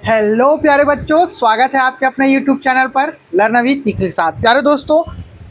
Hello प्यारे बच्चों, स्वागत है आपके अपने यूट्यूब चैनल पर लर्न विद निखिल के साथ। प्यारे दोस्तों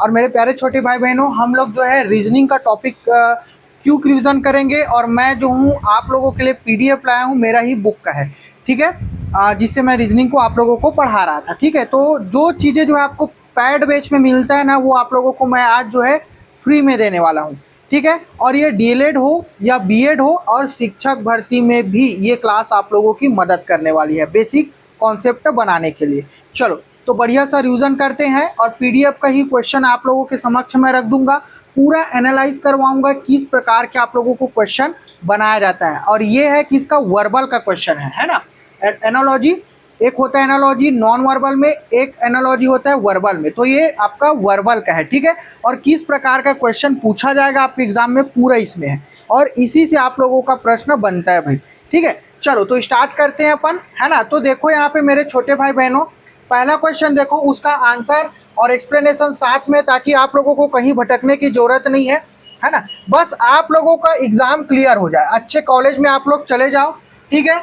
और मेरे प्यारे छोटे भाई बहनों, हम लोग जो है रीजनिंग का टॉपिक क्यूक रिवीजन करेंगे। और मैं जो हूँ आप लोगों के लिए पीडीएफ लाया हूँ, मेरा ही बुक का है, ठीक है, जिससे मैं रीजनिंग को आप लोगों को पढ़ा रहा था, ठीक है। तो जो चीज़ें जो है आपको पैड बेच में मिलता है ना, वो आप लोगों को मैं आज जो है फ्री में देने वाला हूँ, ठीक है। और ये डीएलएड हो या बीएड हो और शिक्षक भर्ती में भी ये क्लास आप लोगों की मदद करने वाली है बेसिक कॉन्सेप्ट बनाने के लिए। चलो तो बढ़िया सा रिवीजन करते हैं और पीडीएफ का ही क्वेश्चन आप लोगों के समक्ष मैं रख दूंगा। पूरा एनालाइज करवाऊंगा किस प्रकार के आप लोगों को क्वेश्चन बनाया जाता है। और ये है किसका वर्बल का क्वेश्चन है ना। एनालॉजी एक होता है, एनालॉजी नॉन वर्बल में, एक एनालॉजी होता है वर्बल में। तो ये आपका वर्बल का है, ठीक है। और किस प्रकार का क्वेश्चन पूछा जाएगा आपके एग्जाम में पूरा इसमें है, और इसी से आप लोगों का प्रश्न बनता है भाई, ठीक है। चलो तो स्टार्ट करते हैं अपन, है ना। तो देखो यहाँ पे मेरे छोटे भाई बहनों, पहला क्वेश्चन देखो, उसका आंसर और एक्सप्लेनेशन साथ में, ताकि आप लोगों को कहीं भटकने की जरूरत नहीं है ना। बस आप लोगों का एग्जाम क्लियर हो जाए, अच्छे कॉलेज में आप लोग चले जाओ, ठीक है।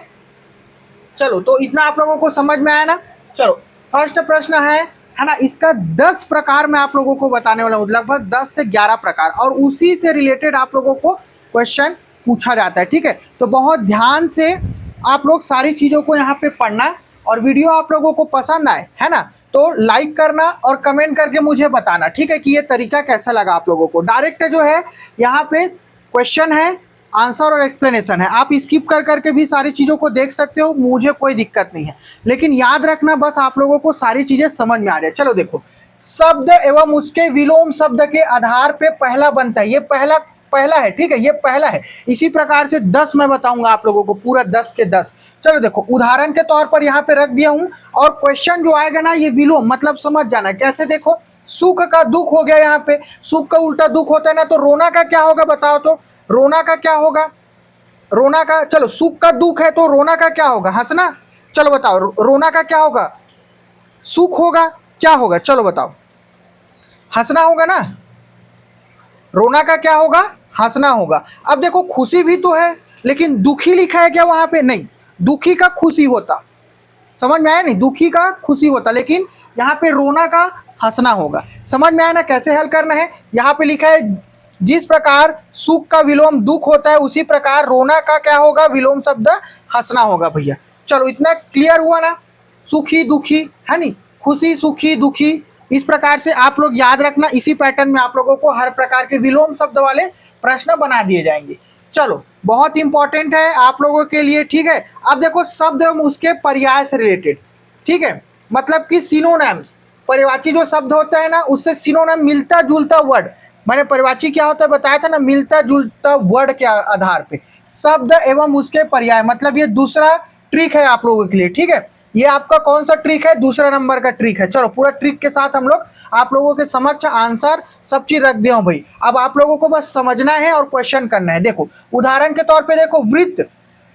चलो तो इतना आप लोगों को समझ में आया ना। चलो फर्स्ट प्रश्न है ना, इसका 10 प्रकार मैं आप लोगों को बताने वाला हूँ, लगभग 10 से 11 प्रकार, और उसी से रिलेटेड आप लोगों को क्वेश्चन पूछा जाता है, ठीक है। तो बहुत ध्यान से आप लोग सारी चीज़ों को यहाँ पे पढ़ना, और वीडियो आप लोगों को पसंद आए, है ना, तो लाइक करना और कमेंट करके मुझे बताना, ठीक है, कि ये तरीका कैसा लगा आप लोगों को। डायरेक्ट जो है यहाँ पे क्वेश्चन है, आंसर और एक्सप्लेनेशन है, आप स्किप कर करके भी सारी चीज़ों को देख सकते हो, मुझे कोई दिक्कत नहीं है। लेकिन याद रखना, बस आप लोगों को सारी चीज़ें समझ में आ जाए। चलो देखो, शब्द एवं उसके विलोम शब्द के आधार पे पहला बनता है, ये पहला पहला है, ठीक है, ये पहला है। इसी प्रकार से 10 मैं बताऊंगा आप लोगों को, पूरा 10 के 10। चलो देखो, उदाहरण के तौर पर यहाँ पे रख दिया हूं, और क्वेश्चन जो आएगा ना, ये विलोम मतलब समझ जाना कैसे। देखो, सुख का दुख हो गया, यहाँ पे सुख का उल्टा दुख होता है ना, तो रोना का क्या होगा बताओ तो। रोना का क्या होगा, रोना का, चलो सुख का दुख है तो रोना का क्या होगा, हंसना। चलो बताओ, रोना का क्या होगा, सुख होगा, क्या होगा, चलो बताओ, हंसना होगा ना। रोना का क्या होगा, हंसना होगा। अब देखो, खुशी भी तो है, लेकिन दुखी लिखा है क्या वहां पे, नहीं, दुखी का खुशी होता, समझ में आया नहीं, दुखी का खुशी होता, लेकिन यहाँ पे रोना का हंसना होगा। समझ में आया ना कैसे हल करना है। यहाँ पे लिखा है, जिस प्रकार सुख का विलोम दुख होता है, उसी प्रकार रोना का क्या होगा, विलोम शब्द हंसना होगा भैया। चलो इतना क्लियर हुआ ना। सुखी दुखी, है नहीं, खुशी सुखी दुखी, इस प्रकार से आप लोग याद रखना। इसी पैटर्न में आप लोगों को हर प्रकार के विलोम शब्द वाले प्रश्न बना दिए जाएंगे। चलो बहुत इंपॉर्टेंट है आप लोगों के लिए, ठीक है। अब देखो, शब्द एवं उसके पर्याय से रिलेटेड, ठीक है, मतलब कि सिनोनिम्स, पर्यायवाची जो शब्द होता है ना, उससे सिनोनिम मिलता जुलता वर्ड। मैंने पर्यायवाची क्या होता है बताया था ना, मिलता जुलता वर्ड के आधार पे शब्द एवं उसके पर्याय, मतलब ये दूसरा ट्रिक है आप लोगों के लिए, ठीक है। ये आपका कौन सा ट्रिक है, दूसरा नंबर का ट्रिक है। चलो पूरा ट्रिक के साथ हम लोग आप लोगों के समक्ष आंसर सब चीज रख दिया हूं भाई। अब आप लोगों को बस समझना है और क्वेश्चन करना है। देखो उदाहरण के तौर पे देखो, वृत्त,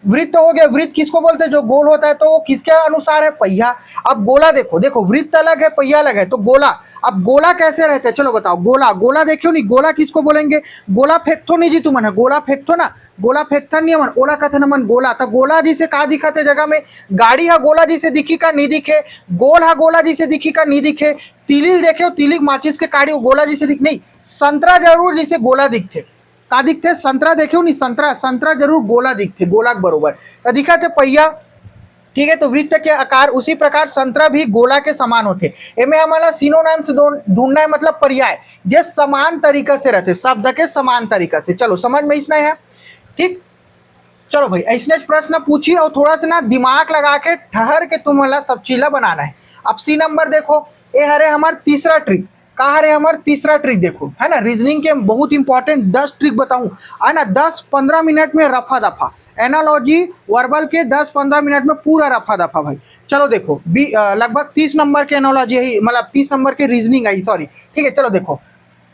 वृत्त हो गया, वृत्त किसको बोलते हैं, जो गोल होता है, तो वो किसके अनुसार है, पहिया। अब गोला देखो, देखो वृत्त अलग है, पहिया अलग है, तो गोला, अब गोला कैसे रहता है, चलो बताओ। गोला, गोला देखियो नहीं, गोला किसको बोलेंगे, गोला फेंकथो नहीं जी तुमन, गोला फेंकथो ना, गोला फेंकथा नहीं मन, ओला कथन मन गोला। तो गोला जी से का दिखत है जगह में, गाड़ी हा गोला जी से दिखी का नहीं दिखे, गोल हा गोला जी से दिखी का नहीं दिखे, तिलिल देखे, तिलिक माचिस के काड़ी गोला जी से दिख नहीं, संतरा जरूर जिसे गोला दिखते, का दिखते, संतरा देखियो नहीं, संतरा, संतरा जरूर गोला दिखते, गोलाक बरोबर तो दिखा थे पहिया, ठीक है। तो वृत्त के आकार उसी प्रकार संतरा भी गोला के समान होते। एमे हमारा सिनोनिम्स ढूंढना है, मतलब पर्याय जो समान तरीका से रहते, शब्द के समान तरीका से। चलो समझ में इसना है, ठीक। चलो भाई, ऐसने प्रश्न पूछिए और थोड़ा सा ना दिमाग लगा के ठहर के तुम वाला सब चीला बनाना है। अब सी नंबर देखो, ये हरे हमार तीसरा ट्रिक, का हरे हमार तीसरा ट्रिक देखो, है ना। रीजनिंग के बहुत इंपॉर्टेंट 10 ट्रिक बताऊं, है ना, 10-15 मिनट में रफा दफा एनालॉजी वर्बल के 10-15 मिनट में पूरा रफा दफा भाई। चलो देखो, लगभग 30 नंबर के एनालॉजी है, मतलब 30 नंबर के रीजनिंग है, सॉरी, ठीक है। चलो देखो,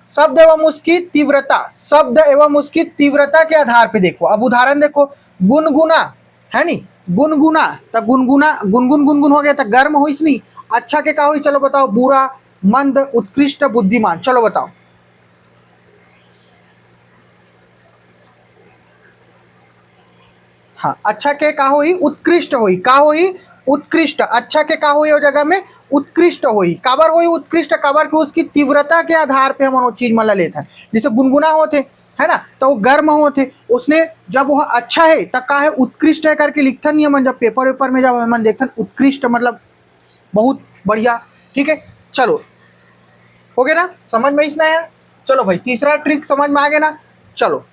शब्द एवं उसकी तीव्रता, शब्द एवं उसकी तीव्रता के आधार पे देखो। अब उदाहरण देखो, गुनगुना, है नी, गुनगुना, तो गुनगुना, गुनगुन गुनगुन हो गया, तो गर्म हो नहीं, अच्छा के का हुई, चलो बताओ, बुरा, मंद, उत्कृष्ट, बुद्धिमान, चलो बताओ। हाँ, अच्छा के का हुई, उत्कृष्ट हुई, का हुई, उत्कृष्ट, अच्छा के का हुई वो जगह में उत्कृष्ट हुई, काबर हुई उत्कृष्ट, काबर के उसकी तीव्रता के आधार पे हम वो चीज मतलब लेते हैं। जैसे गुनगुना होते है ना, तो वो गर्म होते, उसने जब वह अच्छा है तब का है उत्कृष्ट है करके लिखता नहीं है मन, जब पेपर वेपर में जब हम देखते हैं उत्कृष्ट मतलब बहुत बढ़िया। ठीक है, चलो हो गया ना, समझ में इसना है। चलो भाई तीसरा ट्रिक समझ में आ गया ना। चलो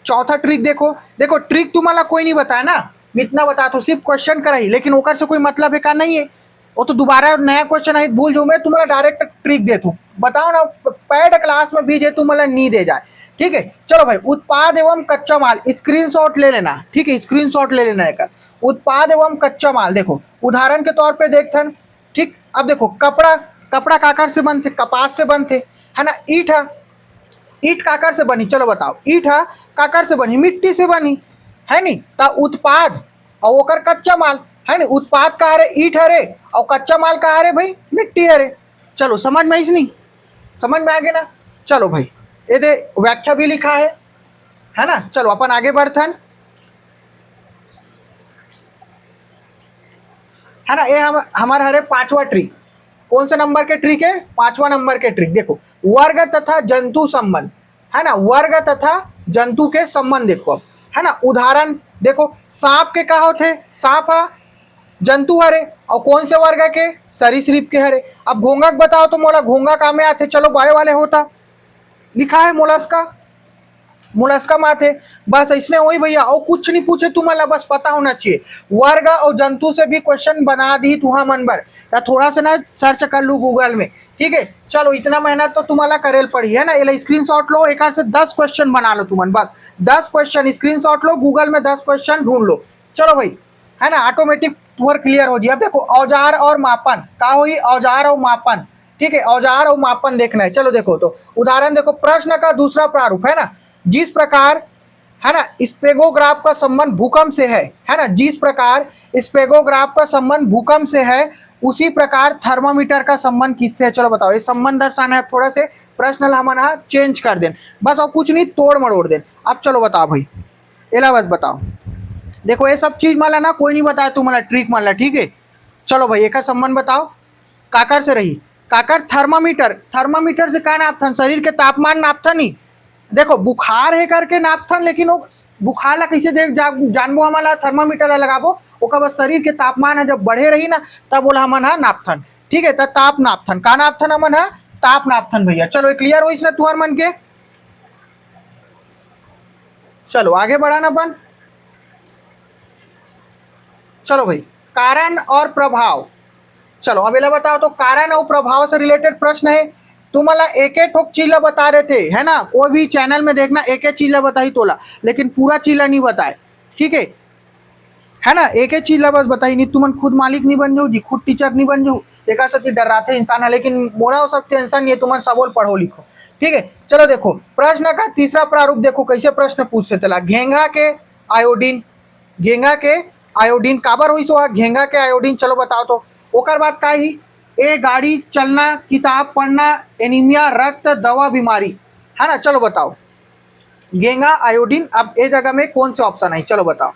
चौथा ट्रिक देखो, देखो ट्रिक तुम्हारा कोई नहीं बताया ना, मैं इतना बता तो सिर्फ क्वेश्चन कराई, लेकिन ओकर से कोई मतलब है का नहीं है, वो तो दोबारा नया क्वेश्चन है भूल जाऊँ मैं तुम्हारा डायरेक्ट ट्रिक दे दूँ, बताओ ना पैड क्लास में भी जे तुम्हारा नी दे जाए। ठीक है, चलो भाई उत्पाद एवं कच्चा माल स्क्रीनशॉट ले लेना। ठीक है, स्क्रीनशॉट ले लेना है। उत्पाद एवं कच्चा माल देखो उदाहरण के तौर पे देखते हैं। ठीक, अब देखो कपड़ा, कपड़ा काकर से बनते, कपास से बनते है ना। ईट है, ईट काकर से बनी, चलो बताओ, ईट है काकर से बनी, मिट्टी से बनी है नी। तो उत्पाद और ओकर कच्चा माल है नी, उत्पाद का हरे ईट हरे और कच्चा माल का हरे भाई मिट्टी हरे। चलो समझ में नहीं, समझ में आ गया ना। चलो भाई ये दे व्याख्या भी लिखा है ना। चलो अपन आगे बढ़थन है ना। ये हमारे हरे पांचवा ट्रिक, कौन से नंबर के ट्रिक है, पांचवा नंबर के ट्रिक देखो, वर्ग तथा जंतु संबंध है ना, वर्ग तथा जंतु के संबंध देखो अब है ना। उदाहरण देखो, सांप के का होते, सांप है जंतु हरे और कौन से वर्ग के, सरीसृप के हरे। अब घोंघा बताओ तो मोला घोंघा का में आते, चलो बायो वाले होता, लिखा है मोलस्का, मोलस्का माथे, बस इसने वही भैया, और कुछ नहीं पूछे तुम्हारा, बस पता होना चाहिए। वर्ग और जंतु से भी क्वेश्चन बना दी तुहा मन बर, थोड़ा सा ना सर्च कर लू गूगल में। ठीक है, चलो इतना मेहनत तो तुम्हारा करेल पड़ी है ना। ये स्क्रीनशॉट लो, एक से 10 क्वेश्चन बना लो तुमन, बस 10 क्वेश्चन स्क्रीनशॉट लो, गूगल में 10 क्वेश्चन ढूंढ लो। चलो भाई है ना, ऑटोमेटिक तुम्हारा क्लियर हो गया। देखो औजार और मापन का हुई, औजार और मापन। ठीक है, औजार और मापन देखना है। चलो देखो तो उदाहरण देखो, प्रश्न का दूसरा प्रारूप है ना, जिस प्रकार है ना स्पेगोग्राफ का संबंध भूकंप से है ना, जिस प्रकार स्पेगोग्राफ का संबंध भूकंप से है उसी प्रकार थर्मामीटर का संबंध किससे है। चलो बताओ, ये संबंध दर्शाना है, थोड़ा से प्रश्न हम चेंज कर दें बस, और कुछ नहीं तोड़ मरोड़ दें। अब चलो बताओ भाई, एला बस बताओ, देखो ये सब चीज माला ना कोई नहीं बताया तुम्हारा ट्रिक माला। ठीक है, चलो भाई एक संबंध बताओ, काकर से रही, काकर थर्मामीटर, थर्मामीटर से क्या नापथन, शरीर के तापमान नापथन नहीं। देखो बुखार है करके नापथन, लेकिन वो बुखार ला कैसे देख जानबो हमारा, थर्मामीटर ला लगाबो, ओका बस शरीर के तापमान है जब बढ़े रही ना तब बोला हमन हा नापथन। ठीक है, तब ताप नापथन, का नापथन हमन हा, ताप नापथन भैया। चलो ये क्लियर हो इसने तुहर मन के। चलो आगे बढ़ाना अपन, चलो भाई कारण और प्रभाव। चलो अब ये बताओ तो कारण और प्रभाव से रिलेटेड प्रश्न है, तुम्हारा एक एक ठोक चीज बता रहे थे है ना, कोई भी चैनल में देखना एक एक चीज बताई तोला, लेकिन पूरा चीज नहीं बताए। ठीक है ना, एक एक चीज बस बताई, नहीं तुम खुद मालिक नहीं बन जाओ जी, खुद टीचर नहीं बन जाओ, एक साथी डराते इंसान है, लेकिन मोरा सब टेंशन ये तुम सबोल पढ़ो लिखो। ठीक है, चलो देखो प्रश्न का तीसरा प्रारूप देखो कैसे प्रश्न पूछते चला, घेंघा के आयोडीन, घेंघा के आयोडीन काबर हुई सो घेंघा के आयोडीन। चलो बताओ तो ओकर बाद का ही, ए गाड़ी चलना, किताब पढ़ना, एनीमिया रक्त, दवा बीमारी है ना। चलो बताओ घेंघा आयोडीन, अब ए जगह में कौन से ऑप्शन है, चलो बताओ,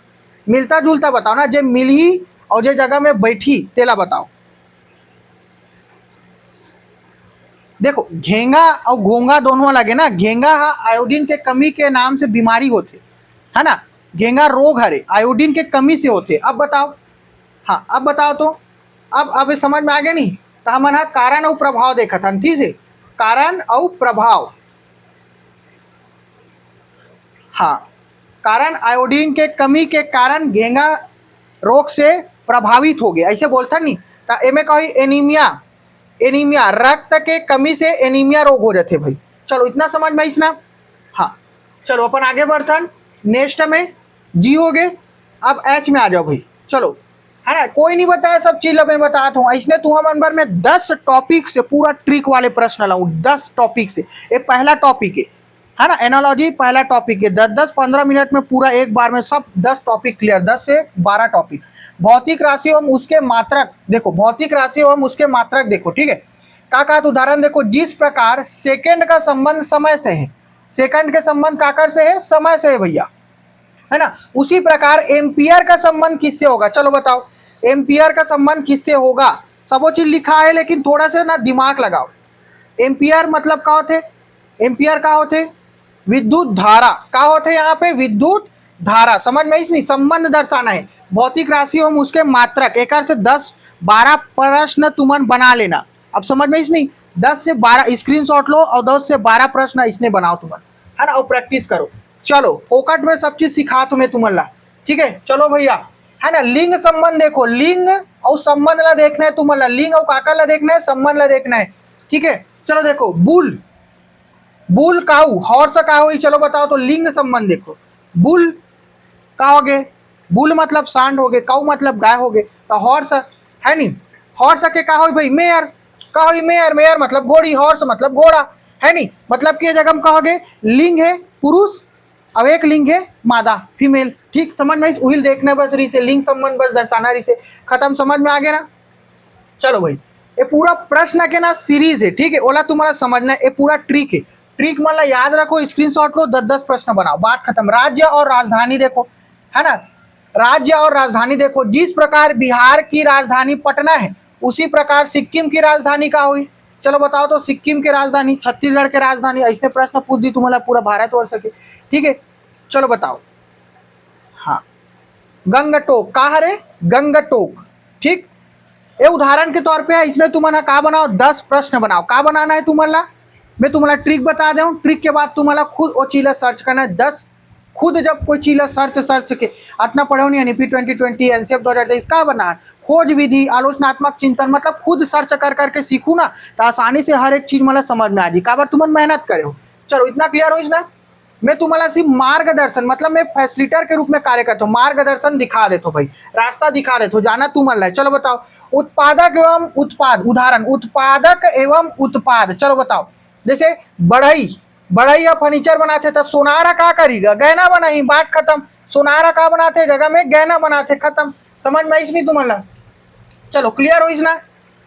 मिलता जुलता बताओ ना, जे मिली और जे जगह में बैठी तेला बताओ। देखो घेंगा और घोंगा दोनों लगे ना, घेंगा आयोडीन के कमी के नाम से बीमारी होते है ना, घेंगा रोग हरे आयोडीन के कमी से होते। अब बताओ, हाँ अब बताओ तो, अब समझ में आ गया नहीं, तो हम कारण और प्रभाव देखा था। ठीक है, कारण और प्रभाव, हाँ कारण आयोडीन के कमी के कारण घेंगा रोग से प्रभावित हो गया ऐसे बोलता नहीं, तो एमे कही एनीमिया, एनीमिया रक्त के कमी से एनीमिया रोग हो जाते भाई। चलो इतना समझ में इसना, हाँ चलो अपन आगे बढ़थन, नेक्स्ट में जी हो गए, अब एच में आ जाओ भाई। चलो है ना, कोई नहीं बताया सब चीज मैं बताता हूँ, इसने तू हम अनबर में 10 टॉपिक से पूरा ट्रिक वाले प्रश्न लाऊं, 10 टॉपिक से। ये पहला टॉपिक है ना, एनालॉजी पहला टॉपिक है, 10-10-15 मिनट में पूरा एक बार में सब 10 टॉपिक क्लियर, 10 से 12 टॉपिक। भौतिक राशि एवं उसके मात्रक देखो, भौतिक राशि एवं उसके मात्रक देखो। ठीक है, का उदाहरण देखो, जिस प्रकार सेकंड का संबंध समय से है, सेकंड के संबंध काकर से है, समय से है भैया है ना, उसी प्रकार एम्पियर का संबंध किससे होगा। चलो बताओ, एम्पियर का संबंध किससे होगा, सबो चीज लिखा है लेकिन थोड़ा सा ना दिमाग लगाओ। एम्पियर मतलब का होते, एम्पियर का होते विद्युत धारा, का होते यहाँ पे विद्युत धारा, समझ में नहीं, संबंध दर्शाना है भौतिक राशि एवं उसके मात्रक, एक अर्थ 10-12 प्रश्न तुमन बना लेना। अब समझ में नहीं, 10 से 12 स्क्रीनशॉट लो और 10 से 12 प्रश्न इसने बनाओ तुमन, है ना, और प्रैक्टिस करो। चलो फोकट में सब चीज सिखा तुम्हें तुमन ला, ठीक है। चलो भैया, है ना, लिंग संबंध देखो, लिंग और संबंध ला देखना है तुमन ला, लिंग और काका ला देखना है, संबंध ला देखना है, ठीक है। चलो देखो, बुल, बुल काऊ, हॉर्स का हो, चलो बताओ तो लिंग संबंध देखो, बुल का हो गए, बुल मतलब सांड हो गए, काऊ मतलब गाय हो गए, तो हॉर्स है नहीं, हॉर्स के का हो भाई मेयर, का हो मेयर, मेयर मतलब घोड़ी, हॉर्स मतलब घोड़ा, है नहीं, मतलब कि जगह हम कहोगे लिंग है पुरुष, अब एक लिंग है मादा फीमेल, ठीक, समझ में, उहिल देखने बस रही से, लिंग संबंध बस दर्शाना रही से, खत्म, समझ में आ गया ना। चलो भाई, ये पूरा प्रश्न के ना सीरीज है, ठीक है, ओला तुम्हारा समझना है, ये पूरा ट्रिक है, ट्रिक मतलब याद रखो, स्क्रीनशॉट लो, 10-10 प्रश्न बनाओ, बात खत्म। राज्य और राजधानी देखो, है ना, राज्य और राजधानी देखो, जिस प्रकार बिहार की राजधानी पटना है उसी प्रकार सिक्किम की राजधानी का हुई, चलो बताओ तो सिक्किम की राजधानी, छत्तीसगढ़ की राजधानी, ऐसे प्रश्न पूछ दी तुम्हारा पूरा भारतवर्ष के, ठीक है। चलो बताओ, हाँ, गंगटोक का है रे, गंगटोक, ठीक, ये उदाहरण के तौर पे है, इसमें तुम्हारा का बनाओ 10 प्रश्न बनाओ, का बनाना है तुम्हारा, मैं तुम्हारा ट्रिक बता दूं, ट्रिक के बाद तुम्हारा खुद वो चीज सर्च करना है, 10 खुद जब कोई चीज सर्च के इतना पढ़ो नहीं, एनईपी 2020 एनसीएफ 2023 का बना, खोज विधि, आलोचनात्मक चिंतन, मतलब खुद सर्च कर करके सीखू ना तो आसानी से हर एक चीज मतलब समझ में आ जाए, काबर तुम मेहनत करे हो। चलो इतना क्लियर हो ना, मैं तुम्हारा सिर्फ मार्गदर्शन, मतलब मैं फैसिलिटर के रूप में कार्य करता हूँ, मार्गदर्शन दिखा देता हूँ भाई, रास्ता दिखा देता हूँ, जाना तुम मन है। चलो बताओ, उत्पादक एवं उत्पाद, उदाहरण उत्पादक एवं उत्पाद, चलो बताओ, जैसे बढ़ई, बढ़ई या फर्नीचर बनाते तो सोनारा का करेगा, गहना बनाई, बात खत्म, सोनारा का बनाते जगह में गहना बनाते, खत्म, समझ में इसमें तुम्हारा। चलो क्लियर हो इसना,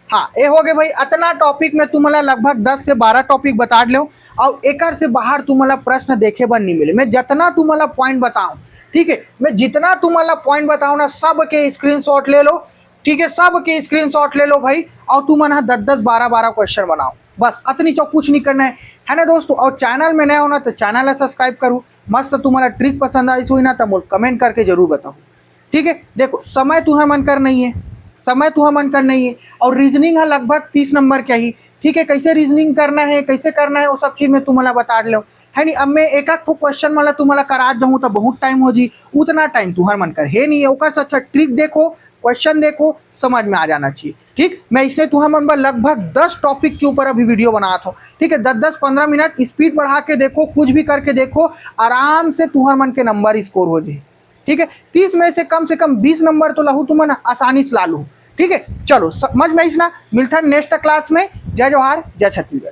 हाँ, ये हो गए भाई, इतना टॉपिक में तुम्हारा लगभग 10 से 12 टॉपिक बता लो, और एक से बाहर तुम्हारा प्रश्न देखे बन नहीं मिले, मैं जितना तुम्हारा पॉइंट बताऊं, ठीक है, मैं जितना तुम्हारा पॉइंट बताऊं ना, सब के स्क्रीनशॉट ले लो, ठीक है, सब के स्क्रीनशॉट ले लो भाई, और तुम ना 10-10 12-12 क्वेश्चन बनाओ, बस इतनी चौक कुछ नहीं करना है ना दोस्तों। और चैनल में नया होना तो चैनल सब्सक्राइब करो, मस्त तुम्हारा ट्रिक पसंद आई हुई ना तो कमेंट करके जरूर बताओ, ठीक है। देखो समय तुम्हारा मन कर नहीं है, समय तुम्हारा मन कर नहीं है, और रीजनिंग है लगभग 30 नंबर का ही, ठीक है, कैसे रीजनिंग करना है, कैसे करना है, वो सब चीज़ मैं तुम्हारा बता लो, है नहीं। अब मैं एक क्वेश्चन वाला तुम्हारा करा दूँ तो बहुत टाइम हो जी, उतना टाइम तुम्हारा मन कर है नहीं है, ओकर से अच्छा ट्रिक देखो, क्वेश्चन देखो, समझ में आ जाना चाहिए, ठीक। मैं इसलिए तुम्हारे मन पर लगभग 10 टॉपिक के ऊपर अभी वीडियो बना था, ठीक है, 10-10 15 मिनट स्पीड बढ़ा के देखो, कुछ भी करके देखो, आराम से तुम्हारे मन के नंबर स्कोर हो जाए, ठीक है। 30 में से कम 20 नंबर तो लहू तुम आसानी से ला लू, ठीक है। चलो समझ में इसना, मिलता है नेक्स्ट क्लास में। जय जवाहर, जय छत्तीसगढ़।